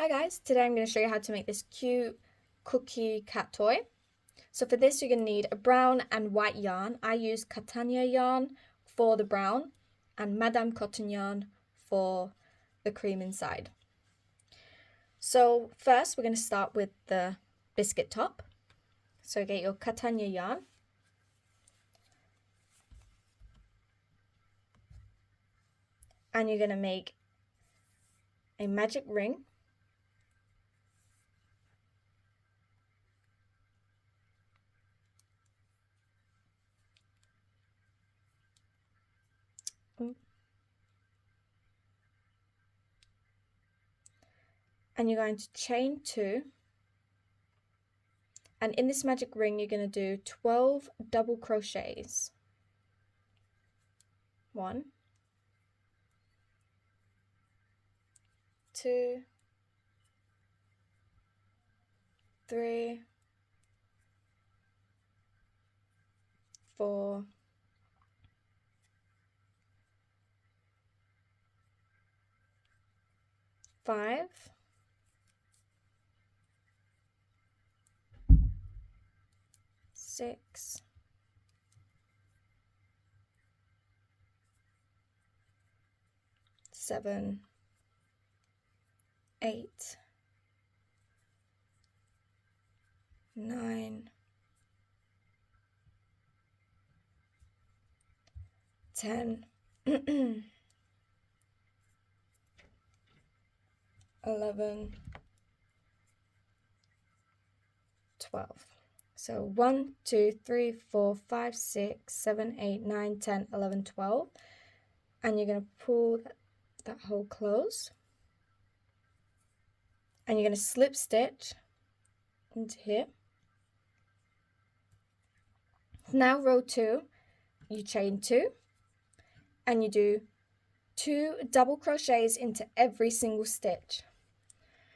Hi guys, today I'm going to show you how to make this cute cookie cat toy. So for this you're going to need a brown and white yarn. I use Catania yarn for the brown and Madame Cotton yarn for the cream inside. So first we're going to start with the biscuit top. So get your Catania yarn. And you're going to make a magic ring. And you're going to chain 2. And in this magic ring, you're going to do 12 double crochets. 1, 2, 3, 4, 5, 6, 7, 8, 9, 10, 11, 12. So 1, 2, 3, 4, 5, 6, 7, 8, 9, 10, 11, 12. And you're going to pull that hole close. And you're going to slip stitch into here. Now row 2, you chain 2. And you do 2 double crochets into every single stitch.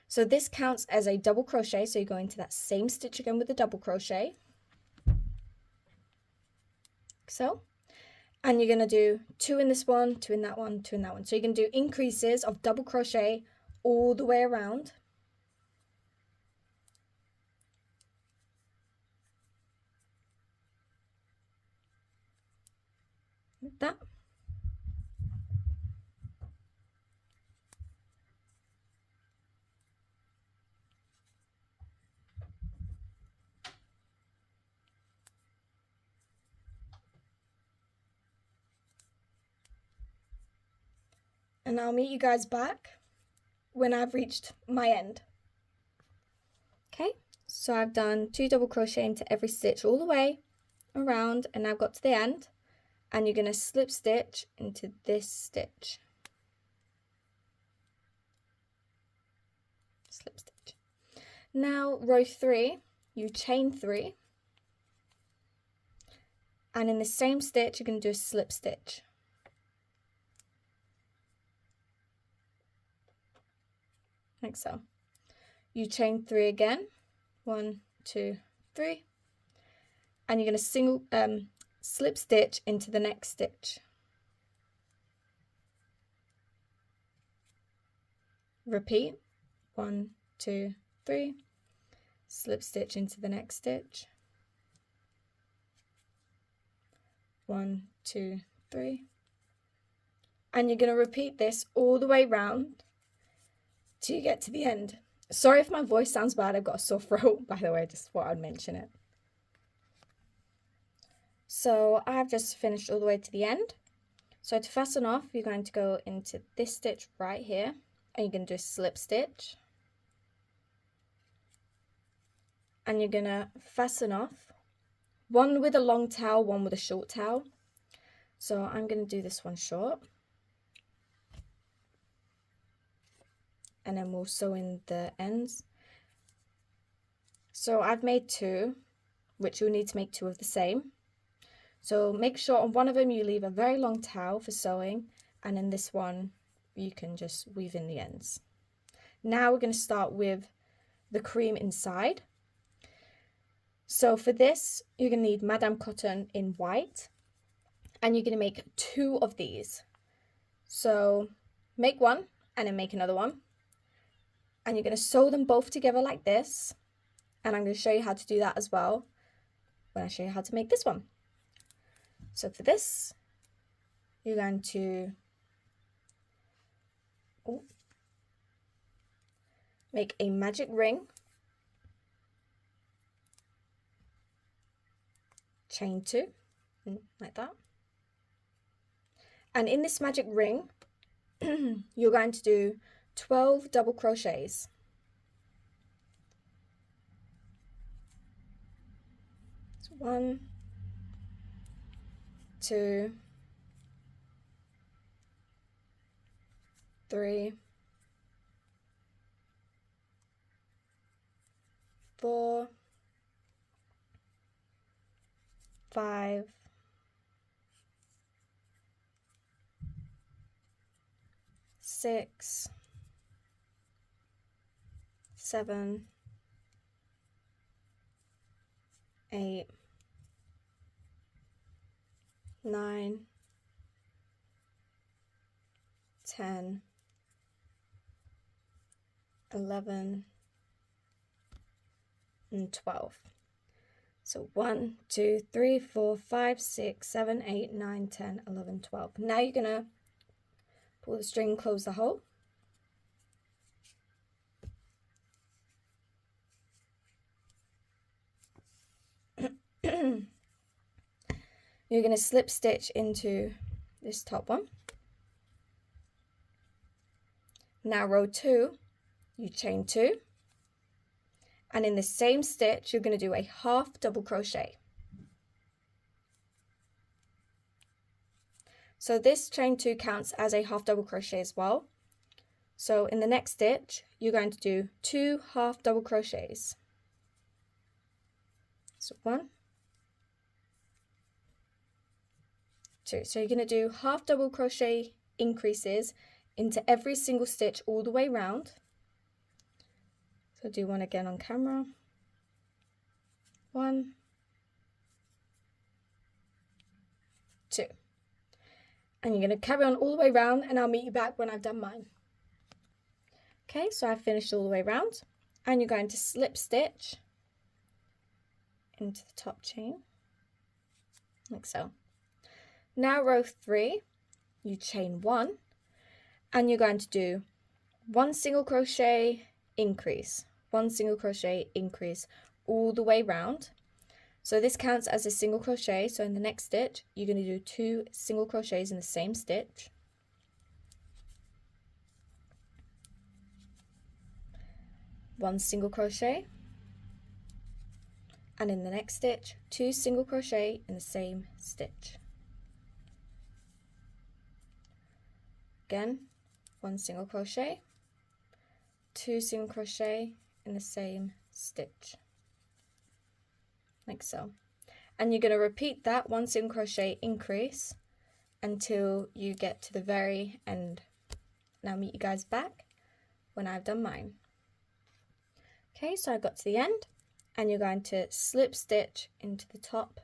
So this counts as a double crochet, so you go into that same stitch again with the double crochet. So, and you're going to do 2 in this one, 2 in that one, 2 in that one. So you're going to do increases of double crochet all the way around. Like that. And I'll meet you guys back when I've reached my end. Okay, so I've done 2 double crochet into every stitch all the way around, and I've got to the end, and you're going to slip stitch into this stitch. Slip stitch. Now row 3, you chain 3, and in the same stitch you're going to do a slip stitch. Like so. You chain 3 again, 1, 2, 3, and you're going to slip stitch into the next stitch. Repeat, 1, 2, 3, slip stitch into the next stitch. 1, 2, 3, and you're going to repeat this all the way round till you get to the end. Sorry if my voice sounds bad, I've got a sore throat, by the way, just thought I'd mention it. So I've just finished all the way to the end. So to fasten off, you're going to go into this stitch right here, and you're going to do a slip stitch. And you're going to fasten off, one with a long tail, one with a short tail. So I'm going to do this one short. And then we'll sew in the ends. So I've made 2, which you'll need to make 2 of the same. So make sure on one of them you leave a very long tail for sewing, and in this one you can just weave in the ends. Now we're going to start with the cream inside. So for this you're going to need Madame Cotton in white, and you're going to make 2 of these. So make one and then make another one. and you're going to sew them both together like this, and I'm going to show you how to do that as well when I show you how to make this one. So for this, you're going to make a magic ring, chain 2, like that, and in this magic ring you're going to do 12 double crochets. So 1, 2, 3, 4, 5, 6, 7, 8, 9, 10, 11, and 12. So 1, 2, 3, 4, 5, 6, 7, 8, 9, 10, 11, 12. Now you're going to pull the string, close the hole. You're going to slip stitch into this top one. Now row 2, you chain 2, and in the same stitch you're going to do a half double crochet. So this chain 2 counts as a half double crochet as well. So in the next stitch you're going to do 2 half double crochets. So 1, 2. So you're going to do half double crochet increases into every single stitch all the way around. So do one again on camera. 1, 2. And you're going to carry on all the way around, and I'll meet you back when I've done mine. Okay, so I've finished all the way around, and you're going to slip stitch into the top chain, like so. Now row 3, you chain 1, and you're going to do 1 single crochet increase, 1 single crochet increase all the way round. So this counts as a single crochet. So in the next stitch you're going to do 2 single crochets in the same stitch, 1 single crochet, and in the next stitch 2 single crochet in the same stitch. Again, 1 single crochet, 2 single crochet in the same stitch, like so. And you're going to repeat that 1 single crochet increase until you get to the very end. And I'll meet you guys back when I've done mine. Okay, so I got to the end, and you're going to slip stitch into the top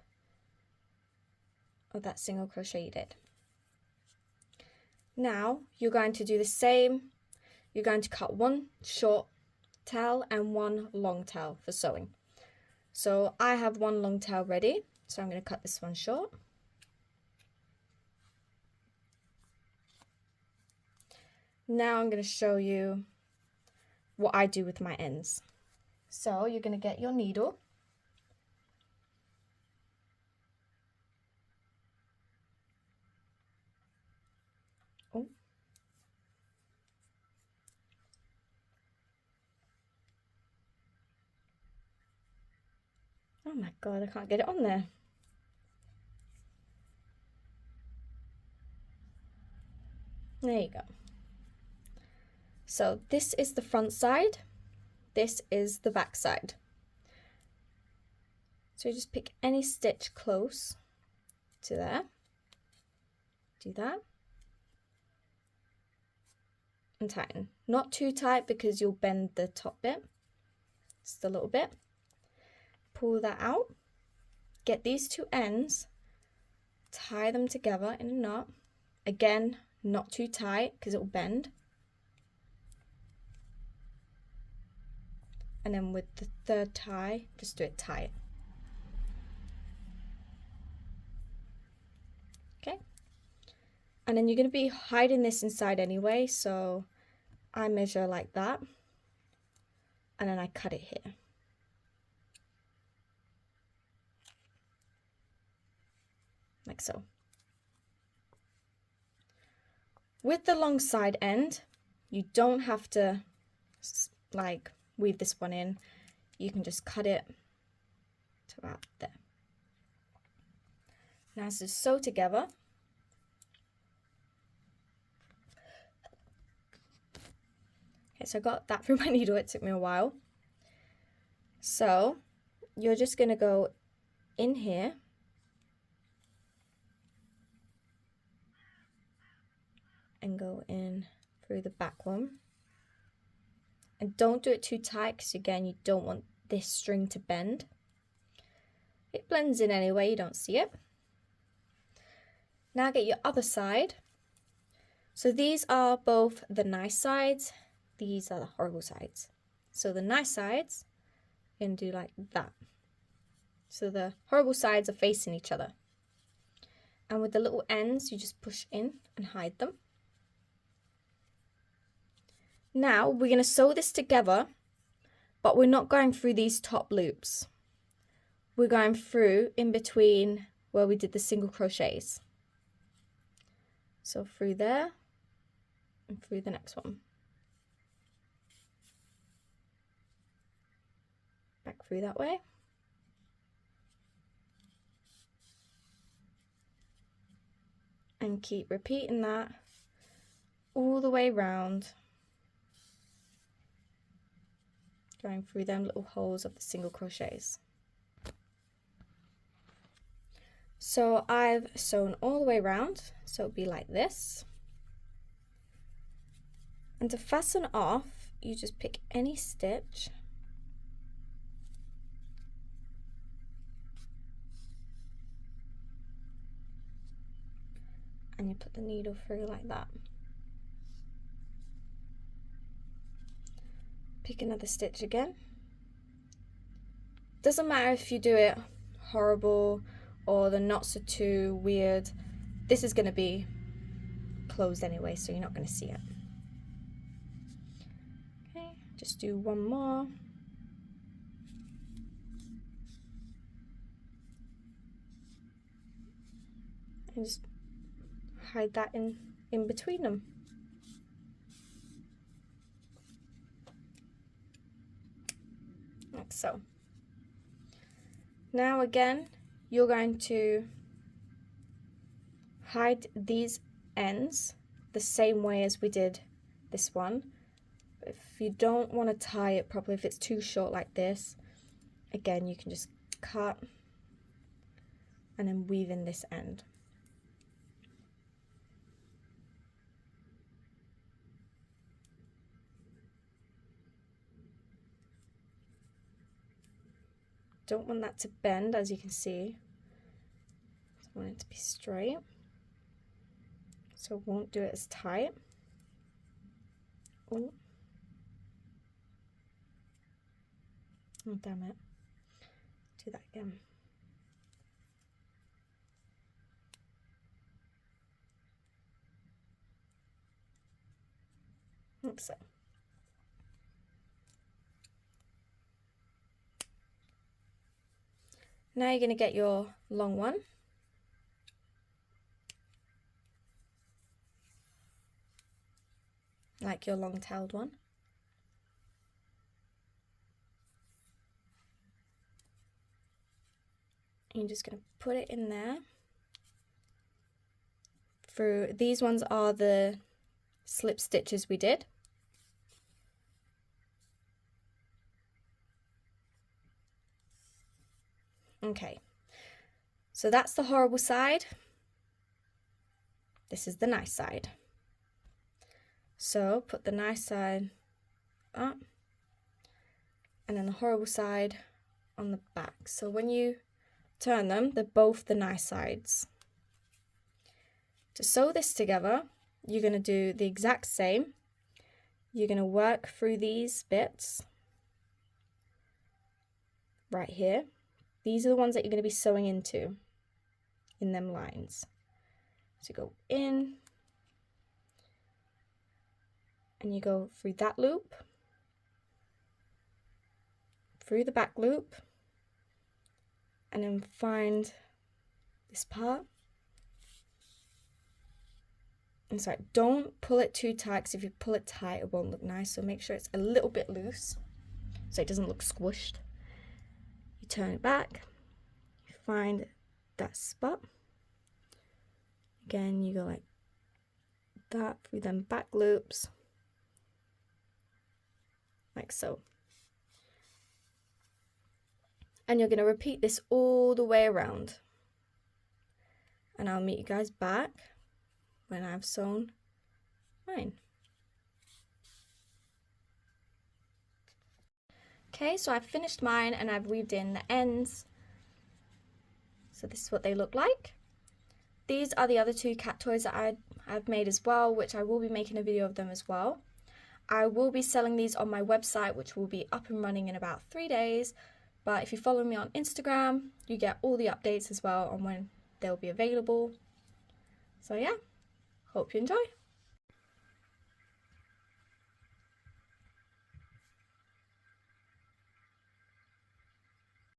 of that single crochet you did. Now you're going to do the same. You're going to cut 1 short tail and 1 long tail for sewing. So I have 1 long tail ready, so I'm going to cut this one short. Now I'm going to show you what I do with my ends. So you're going to get your needle. Oh my god, I can't get it on there. There you go. So this is the front side, this is the back side. So you just pick any stitch close to there, do that, and tighten. Not too tight because you'll bend the top bit, just a little bit. Pull that out, get these 2 ends, tie them together in a knot. Again, not too tight because it will bend. and then with the third tie, just do it tight. Okay, and then you're going to be hiding this inside anyway, so I measure like that, and then I cut it here. Like so. With the long side end, you don't have to like weave this one in. You can just cut it to about there. Now to sew together. Okay, so I got that through my needle. It took me a while. So you're just going to go in here and go in through the back one, and don't do it too tight because again you don't want this string to bend. It blends in anyway, you don't see it. Now get your other side. So these are both the nice sides, these are the horrible sides. So the nice sides, you're going to do like that. So the horrible sides are facing each other, and with the little ends you just push in and hide them. Now we're going to sew this together, but we're not going through these top loops. We're going through in between where we did the single crochets. So through there and through the next one. Back through that way. And keep repeating that all the way round. Going through them little holes of the single crochets. So I've sewn all the way around, so it'll be like this. And to fasten off, you just pick any stitch and you put the needle through like that. Pick another stitch again. Doesn't matter if you do it horrible or the knots are too weird. This is going to be closed anyway, so you're not going to see it. Okay, just do one more. And just hide that in between them. Like so. Now again, you're going to hide these ends the same way as we did this one. But if you don't want to tie it properly, if it's too short like this, again you can just cut and then weave in this end. Don't want that to bend, as you can see. I want it to be straight, so won't do it as tight. Oh, damn it. Do that again. Like so. Now you're going to get your long one. Like your long-tailed one. And you're just going to put it in there. Through these ones are the slip stitches we did. Okay, so that's the horrible side. This is the nice side. So put the nice side up and then the horrible side on the back. So when you turn them, they're both the nice sides. To sew this together, you're going to do the exact same. You're going to work through these bits right here. These are the ones that you're going to be sewing into in them lines. So go in and you go through that loop, through the back loop, and then find this part. And sorry, don't pull it too tight, because if you pull it tight it won't look nice, so make sure it's a little bit loose so it doesn't look squished. You turn it back, you find that spot, again you go like that through them back loops, like so. And you're going to repeat this all the way around. And I'll meet you guys back when I've sewn mine. Okay, so I've finished mine and I've weaved in the ends. So this is what they look like. These are the other two cat toys that I've made as well, which I will be making a video of them as well. I will be selling these on my website, which will be up and running in about 3 days. But if you follow me on Instagram, you get all the updates as well on when they'll be available. So yeah, hope you enjoy.